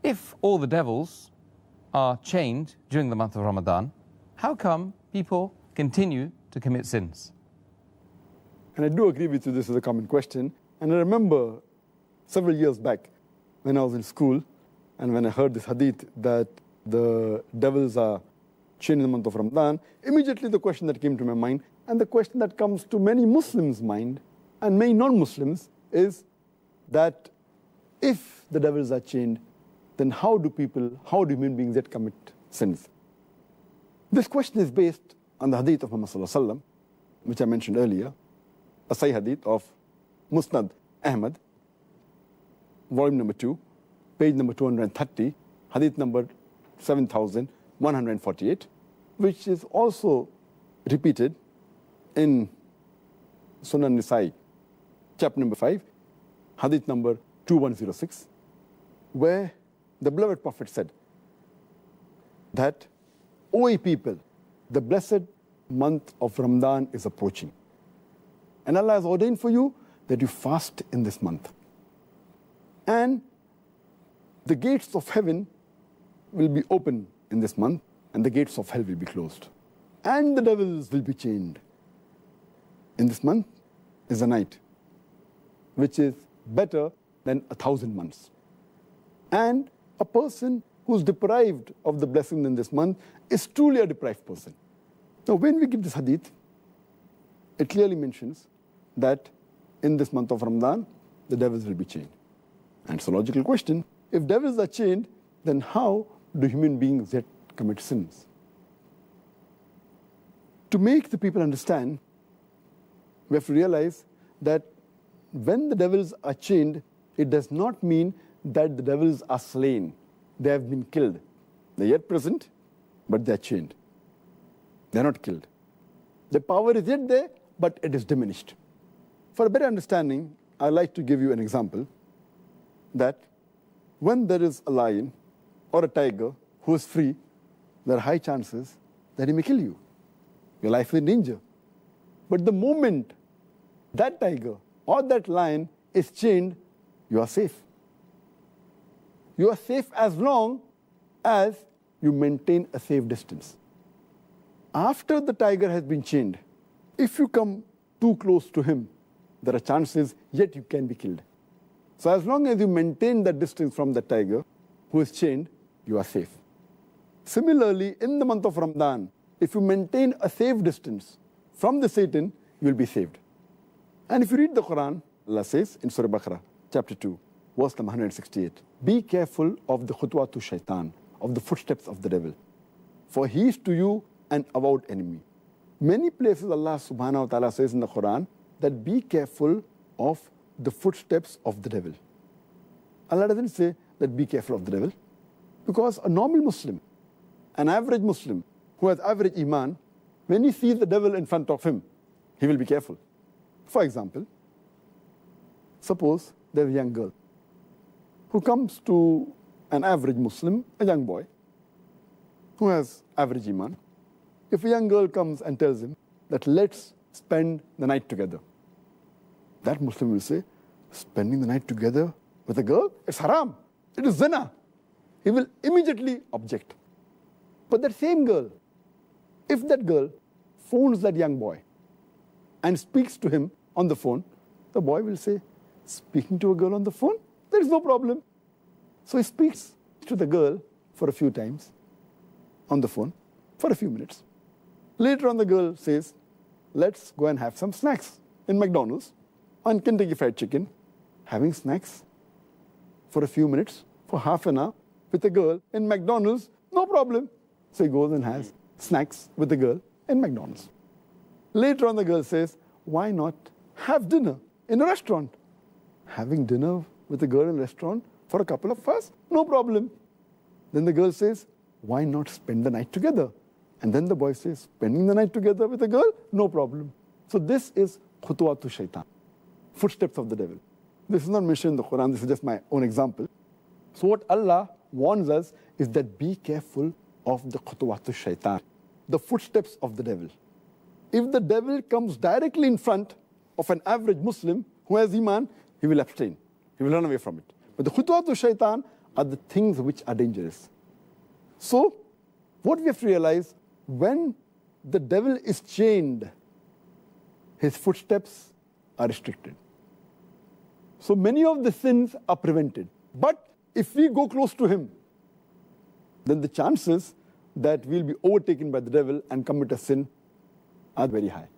If all the devils are chained during the month of Ramadan, how come people continue to commit sins? And I do agree with you, this is a common question. And I remember several years back when I was in school and when I heard this hadith that the devils are chained in the month of Ramadan, immediately the question that came to my mind, and the question that comes to many Muslims' mind and many non-Muslims, is that if the devils are chained, then how do human beings yet commit sins? This question is based on the hadith of Muhammad sallallahu alaihi wasallam, which I mentioned earlier, a Sahih hadith of Musnad Ahmad, volume number 2, page number 230, hadith number 7148, which is also repeated in Sunan Nisa'i, chapter number 5, hadith number 2106, where the beloved Prophet said that, O ye people, the blessed month of Ramadan is approaching, and Allah has ordained for you that you fast in this month. And the gates of heaven will be open in this month, and the gates of hell will be closed. And the devils will be chained. In this month is a night, which is better than 1,000 months. And a person who's deprived of the blessing in this month is truly a deprived person. Now, when we give this hadith, it clearly mentions that in this month of Ramadan, the devils will be chained. And it's a logical question. If devils are chained, then how do human beings yet commit sins? To make the people understand, we have to realize that when the devils are chained, it does not mean that the devils are slain. They have been killed. They're yet present, but they're chained. They're not killed. The power is yet there, but it is diminished. For a better understanding, I'd like to give you an example that when there is a lion or a tiger who is free, there are high chances that he may kill you. Your life is in danger. But the moment that tiger or that lion is chained, you are safe. You are safe as long as you maintain a safe distance. After the tiger has been chained, if you come too close to him, there are chances yet you can be killed. So as long as you maintain that distance from the tiger who is chained, you are safe. Similarly, in the month of Ramadan, if you maintain a safe distance from the Satan, you will be saved. And if you read the Quran, Allah says in Surah Baqarah, chapter 2, verse number 168, be careful of the khutwatu shaitan, of the footsteps of the devil, for he is to you an avowed enemy. Many places Allah subhanahu wa ta'ala says in the Quran that be careful of the footsteps of the devil. Allah doesn't say that be careful of the devil, because a normal Muslim, an average Muslim who has average iman, when he sees the devil in front of him, he will be careful. For example, suppose there's a young girl who comes to an average Muslim, a young boy, who has average iman. If a young girl comes and tells him that let's spend the night together, that Muslim will say, spending the night together with a girl, it's haram, it is zina. He will immediately object. But that same girl, if that girl phones that young boy and speaks to him on the phone, the boy will say, speaking to a girl on the phone, there is no problem. So he speaks to the girl for a few times on the phone, for a few minutes. Later on, the girl says, let's go and have some snacks in McDonald's on Kentucky Fried Chicken. Having snacks for a few minutes, for half an hour, with a girl in McDonald's, no problem. So he goes and has snacks with the girl in McDonald's. Later on, the girl says, why not have dinner in a restaurant? Having dinner with a girl in a restaurant for a couple of hours, no problem. Then the girl says, why not spend the night together? And then the boy says, spending the night together with a girl, no problem. So this is khutwatu shaitan, footsteps of the devil. This is not mentioned in the Quran, this is just my own example. So what Allah warns us is that be careful of the khutwatu shaitan, the footsteps of the devil. If the devil comes directly in front of an average Muslim who has iman, he will abstain. He will run away from it. But the khutwatu shaitan are the things which are dangerous. So, what we have to realize, when the devil is chained, his footsteps are restricted. So many of the sins are prevented. But if we go close to him, then the chances that we'll be overtaken by the devil and commit a sin are very high.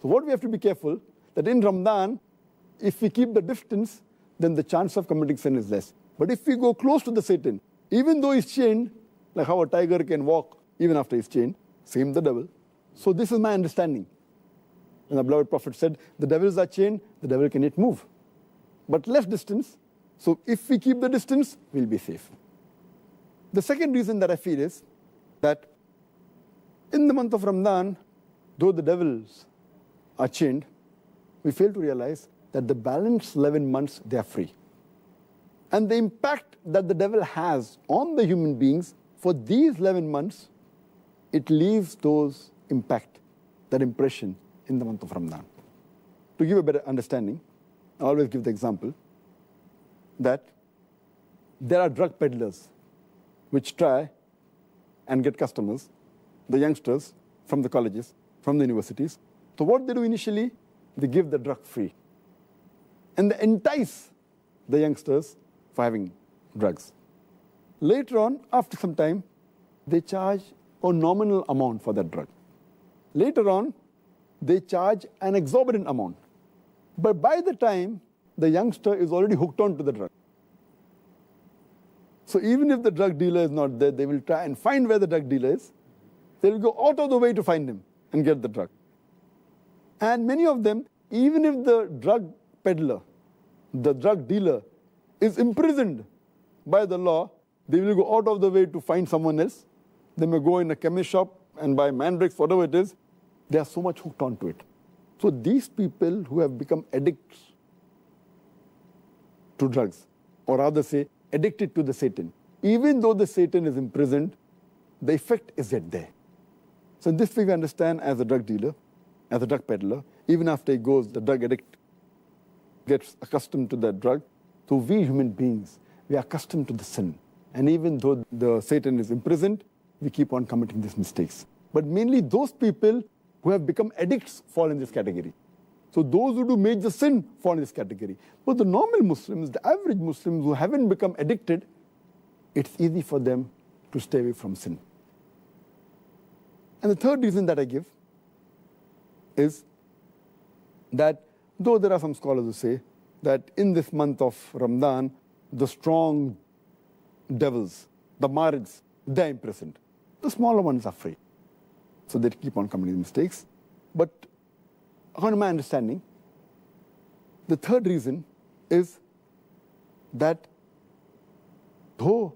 So what we have to be careful, that in Ramadan, if we keep the distance, then the chance of committing sin is less. But if we go close to the Satan, even though he's chained, like how a tiger can walk even after he's chained, same the devil. So this is my understanding. And the beloved Prophet said, the devils are chained, the devil can yet move. But less distance, so if we keep the distance, we'll be safe. The second reason that I feel is that in the month of Ramadan, though the devils are chained, we fail to realize that the balance 11 months, they are free. And the impact that the devil has on the human beings for these 11 months, it leaves those impact, that impression in the month of Ramadan. To give a better understanding, I always give the example that there are drug peddlers which try and get customers, the youngsters from the colleges, from the universities. So what they do initially, they give the drug free. And they entice the youngsters for having drugs. Later on, after some time, they charge a nominal amount for that drug. Later on, they charge an exorbitant amount. But by the time, the youngster is already hooked on to the drug. So even if the drug dealer is not there, they will try and find where the drug dealer is. They will go out of the way to find him and get the drug. And many of them, even if the drug peddler, the drug dealer, is imprisoned by the law, they will go out of the way to find someone else. They may go in a chemist shop and buy mandrakes, whatever it is. They are so much hooked onto it. So these people who have become addicts to drugs, or rather say, addicted to the Satan, even though the Satan is imprisoned, the effect is yet there. So in this way we understand, as a drug dealer, as a drug peddler, even after he goes, the drug addict gets accustomed to that drug. So we human beings, we are accustomed to the sin. And even though the Satan is imprisoned, we keep on committing these mistakes. But mainly those people who have become addicts fall in this category. So those who do major sin fall in this category. But the normal Muslims, the average Muslims who haven't become addicted, it's easy for them to stay away from sin. And the third reason that I give is that though there are some scholars who say that in this month of Ramadan, the strong devils, the marids, they're imprisoned. The smaller ones are free. So they keep on committing mistakes. But according to my understanding, the third reason is that though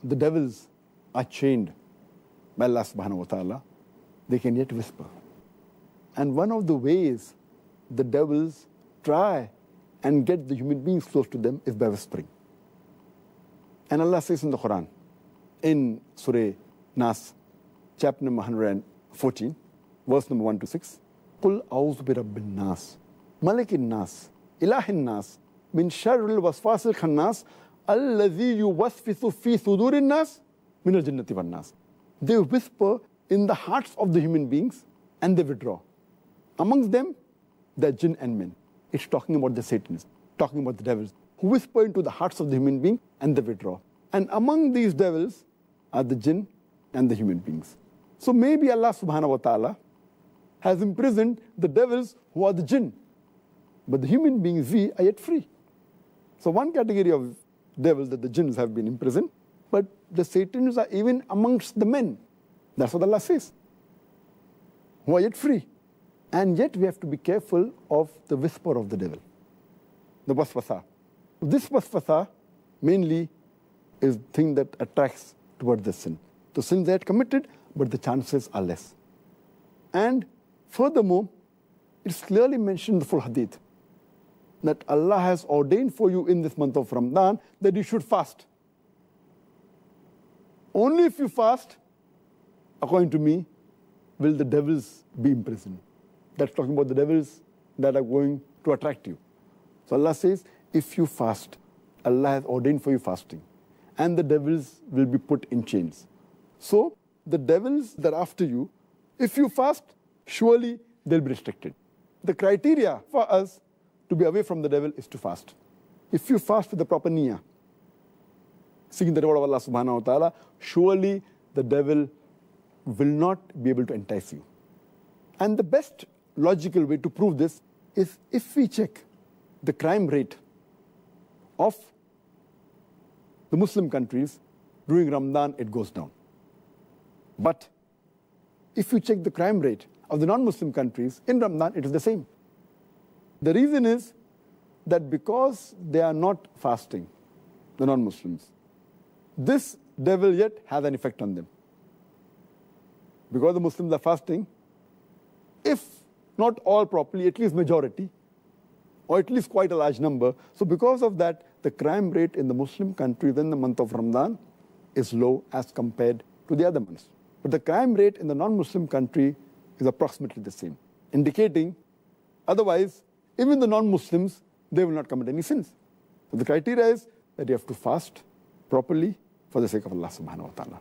the devils are chained by Allah subhanahu wa ta'ala, they can yet whisper. And one of the ways the devils try and get the human beings close to them is by whispering. And Allah says in the Quran, in Surah Nas, chapter number 114, verse number 1 to 6, قُلْ أَعُوذُ بِرَبِّ النَّاسِ مَلِكِ النَّاسِ إِلَهِ النَّاسِ مِنْ شَرِّ الْوَسْوَاسِ الْخَنَّاسِ الَّذِي يُوَسْوِسُ فِي صُدُورِ النَّاسِ مِنَ الْجِنَّةِ وَالنَّاسِ. They whisper in the hearts of the human beings and they withdraw. Amongst them, the jinn and men. It's talking about the Satans, talking about the devils, who whisper into the hearts of the human being and they withdraw. And among these devils are the jinn and the human beings. So maybe Allah subhanahu wa ta'ala has imprisoned the devils who are the jinn. But the human beings, we are yet free. So one category of devils, that the jinns have been imprisoned, but the Satans are even amongst the men. That's what Allah says. Who are yet free. And yet we have to be careful of the whisper of the devil, the waswasa. This waswasa mainly is the thing that attracts towards the sin. The sins they had committed, but the chances are less. And furthermore, it's clearly mentioned in the full hadith that Allah has ordained for you in this month of Ramadan that you should fast. Only if you fast, according to me, will the devils be imprisoned. That's talking about the devils that are going to attract you. So Allah says, if you fast, Allah has ordained for you fasting. and the devils will be put in chains. So the devils that are after you, if you fast, surely they'll be restricted. The criteria for us to be away from the devil is to fast. If you fast with the proper niyyah, seeking the reward of Allah subhanahu wa ta'ala, surely the devil will not be able to entice you. And the best logical way to prove this is if we check the crime rate of the Muslim countries during Ramadan, it goes down. But if you check the crime rate of the non-Muslim countries in Ramadan, it is the same. The reason is that because they are not fasting, the non-Muslims, this devil yet has an effect on them. Because the Muslims are fasting, if not all properly, at least majority, or at least quite a large number. So because of that, the crime rate in the Muslim countries in the month of Ramadan is low as compared to the other months. But the crime rate in the non-Muslim country is approximately the same, indicating otherwise, even the non-Muslims, they will not commit any sins. So the criteria is that you have to fast properly for the sake of Allah subhanahu wa ta'ala.